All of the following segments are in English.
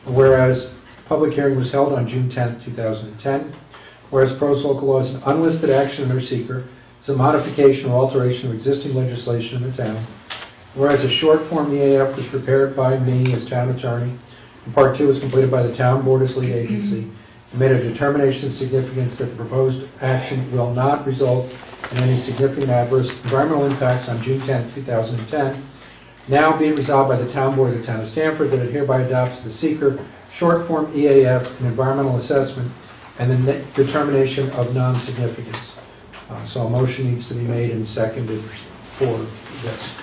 Whereas public hearing was held on June 10, 2010. Whereas proposed local law is an unlisted action under seeker. It's a modification or alteration of existing legislation in the town. Whereas a short form EAF was prepared by me as town attorney, and Part 2 was completed by the town board as lead agency, and made a determination of significance that the proposed action will not result in any significant adverse environmental impacts on June 10, 2010. Now be it resolved by the town board of the town of Stamford that it hereby adopts the seeker short form EAF and environmental assessment and the determination of non-significance. So a motion needs to be made and seconded for this.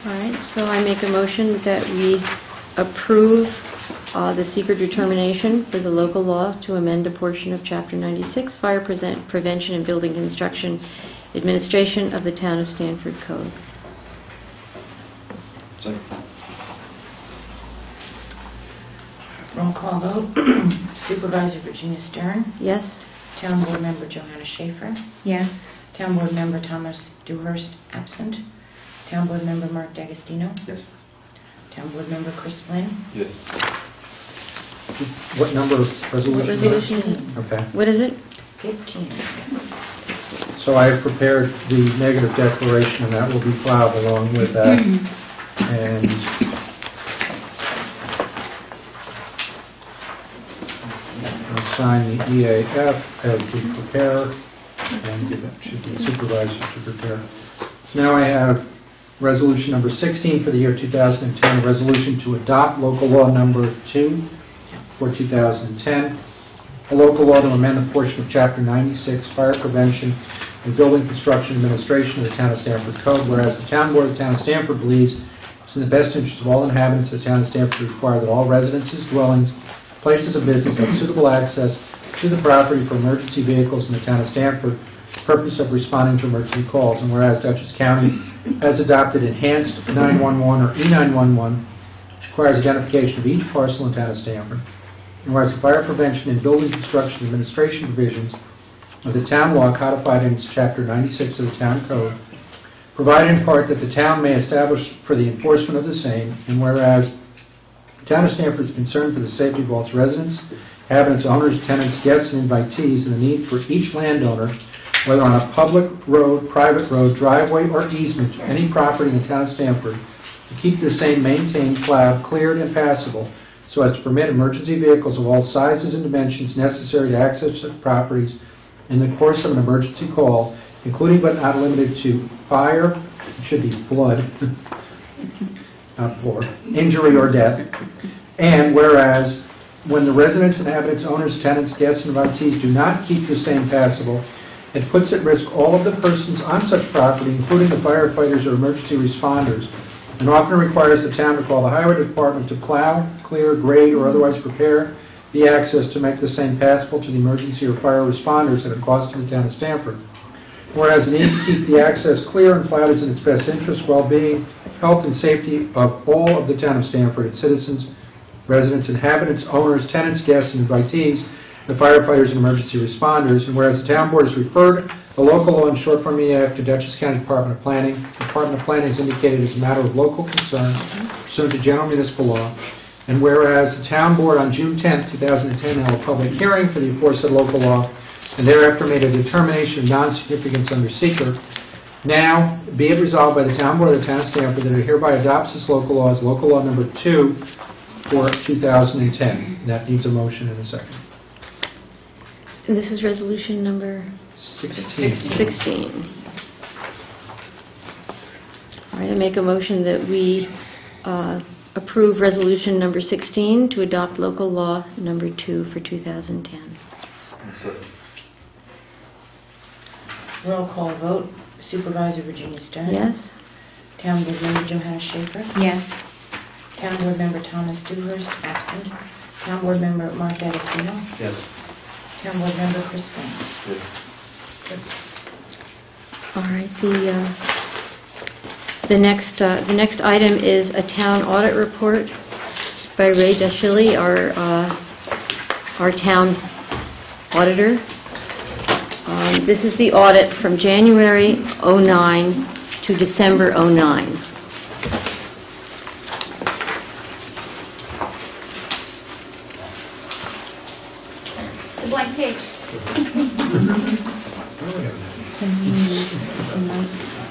All right, so I make a motion that we approve the seeker determination for the local law to amend a portion of Chapter 96, Fire Prevention and Building Construction Administration of the Town of Stamford Code. Second. Roll call vote. Supervisor Virginia Stern. Yes? Town Board Member Johanna Schaefer. Yes. Town Board Member Thomas Dewhurst, absent. Town Board Member Mark D'Agostino. Yes. Town Board Member Chris Flynn. Yes. What number of resolution? What resolution is it? Okay. What is it? 15. So I have prepared the negative declaration, and that will be filed along with that. And I'll sign the EAF as the preparer and give it to the supervisor to prepare. Now I have resolution number 16 for the year 2010, a resolution to adopt local law number 2 for 2010, a local law to amend a portion of Chapter 96, Fire Prevention and Building Construction Administration of the Town of Stamford Code, whereas the Town Board of the Town of Stamford believes it's in the best interest of all inhabitants of the Town of Stamford to require that all residences, dwellings, places of business have suitable access to the property for emergency vehicles in the Town of Stamford for the purpose of responding to emergency calls, and whereas Dutchess County has adopted Enhanced 911 or E911, which requires identification of each parcel in the Town of Stamford, and whereas the Fire Prevention and Building Construction Administration provisions of the town law codified in Chapter 96 of the Town Code provide in part that the town may establish for the enforcement of the same, and whereas the Town of Stamford is concerned for the safety of all its residents, inhabitants, owners, tenants, guests, and invitees, and the need for each landowner, whether on a public road, private road, driveway, or easement to any property in the Town of Stamford, to keep the same maintained, plowed, cleared, and passable, so as to permit emergency vehicles of all sizes and dimensions necessary to access such properties in the course of an emergency call, including but not limited to fire, it should be flood, not floor, injury or death. And whereas when the residents, inhabitants, owners, tenants, guests, and invitees do not keep the same passable, it puts at risk all of the persons on such property, including the firefighters or emergency responders, and often requires the town to call the highway department to plow, clear, grade, or otherwise prepare the access to make the same passable to the emergency or fire responders at a cost to the Town of Stamford. Whereas the need to keep the access clear and plowed is in its best interest, well-being, health, and safety of all of the Town of Stamford, its citizens, residents, inhabitants, owners, tenants, guests, and invitees, the firefighters and emergency responders, and whereas the Town Board has referred the local law in short form EAF to Dutchess County Department of Planning. The Department of Planning has indicated as a matter of local concern pursuant to general municipal law. And whereas the Town Board on June 10, 2010 held a public hearing for the aforesaid local law and thereafter made a determination of non-significance under seeker, now be it resolved by the Town Board of the Town of Stamford that it hereby adopts this local law as local law number 2 for 2010. That needs a motion and a second. And this is resolution number 16. 16. All right, I make a motion that we approve resolution number 16 to adopt local law number 2 for 2010. Roll call vote. Supervisor Virginia Stern. Yes? Town Board Member Johanna Schaefer. Yes. Town Board Member Thomas Dewhurst, absent. Town Board Member Mark D'Agostino. Yes. Town Board Member Chris Flynn. Yes. All right, the next item is a town audit report by Ray Daschili, our town auditor. This is the audit from January 09 to December 09. a blank page.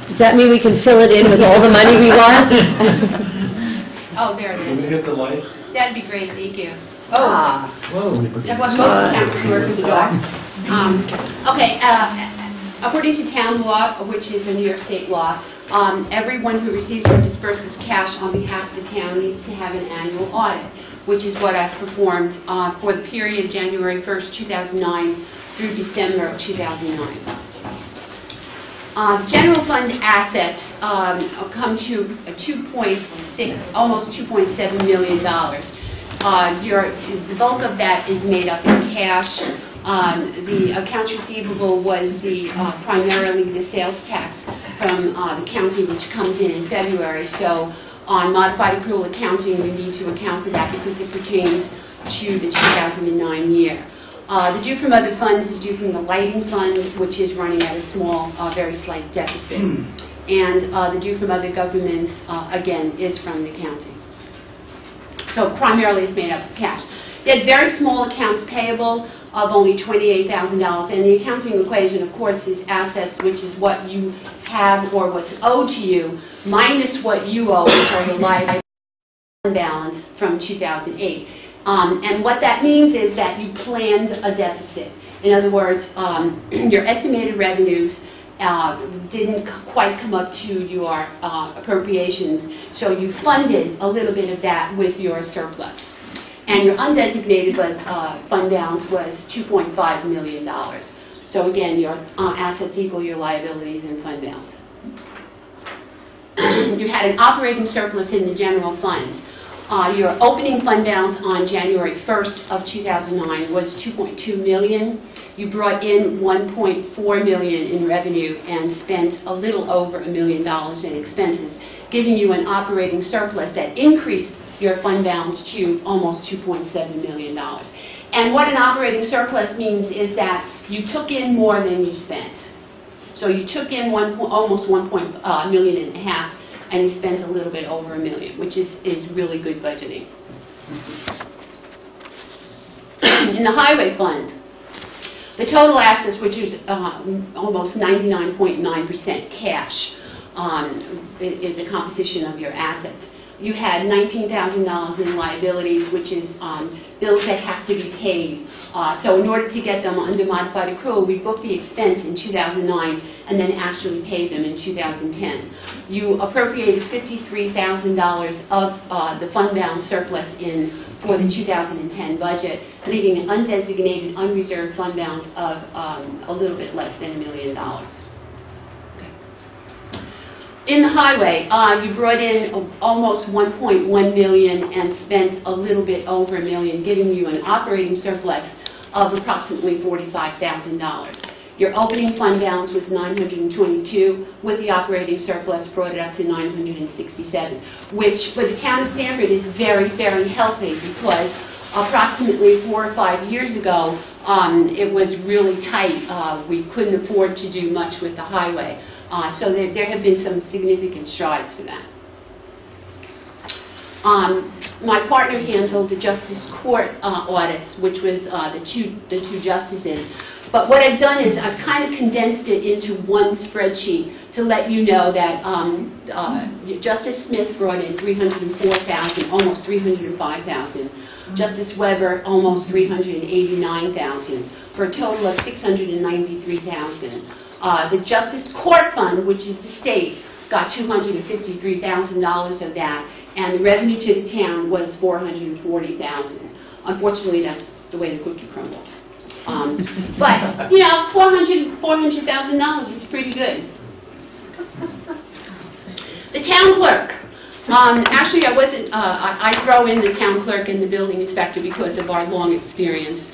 Does that mean we can fill it in with all the money we want? Oh, there it Can we is. hit the lights? That'd be great, thank you. Oh, Whoa. that was most of the council who work in the dark. Okay, according to town law, which is a New York State law, everyone who receives or disperses cash on behalf of the town needs to have an annual audit, which is what I've performed for the period January 1st, 2009 through December of 2009. General fund assets come to 2.6, almost $2.7 million. The bulk of that is made up in cash. The accounts receivable was primarily the sales tax from the county, which comes in February. So on modified accrual accounting, we need to account for that because it pertains to the 2009 year. The due from other funds is due from the lighting fund, which is running at a small, very slight deficit. And the due from other governments, again, is from the county. So primarily it's made up of cash. You had very small accounts payable of only $28,000, and the accounting equation, of course, is assets, which is what you have or what's owed to you, minus what you owe, which are your liability balance from 2008. And what that means is that you planned a deficit. In other words, your estimated revenues didn't quite come up to your appropriations, so you funded a little bit of that with your surplus. And your undesignated fund balance was $2.5 million. So again, your assets equal your liabilities and fund balance. You had an operating surplus in the general fund. Your opening fund balance on January 1st of 2009 was $2.2 million. You brought in $1.4 million in revenue and spent a little over $1 million in expenses, giving you an operating surplus that increased your fund balance to almost $2.7 million. And what an operating surplus means is that you took in more than you spent. So you took in almost $1.5 million, and you spent a little bit over $1 million, which is really good budgeting. In the highway fund, the total assets, which is almost 99.9% cash, is a composition of your assets. You had $19,000 in liabilities, which is bills that have to be paid. So in order to get them under modified accrual, we booked the expense in 2009 and then actually paid them in 2010. You appropriated $53,000 of the fund balance surplus for the 2010 budget, leaving an undesignated, unreserved fund balance of a little bit less than $1 million. In the highway, you brought in almost $1.1 million and spent a little bit over $1 million, giving you an operating surplus of approximately $45,000. Your opening fund balance was $922, with the operating surplus brought it up to $967, which for the town of Sanford is very, very healthy because approximately 4 or 5 years ago, it was really tight. We couldn't afford to do much with the highway. So there have been some significant strides for that. My partner handled the Justice Court audits, which was the two justices. But what I've done is I've kind of condensed it into one spreadsheet to let you know that Justice Smith brought in $304,000, almost $305,000. Justice Weber, almost $389,000, for a total of $693,000. The Justice Court Fund, which is the state, got $253,000 of that, and the revenue to the town was $440,000. Unfortunately, that's the way the cookie crumbles. But, you know, $400,000 is pretty good. The town clerk. Actually, I throw in the town clerk and the building inspector because of our long experience.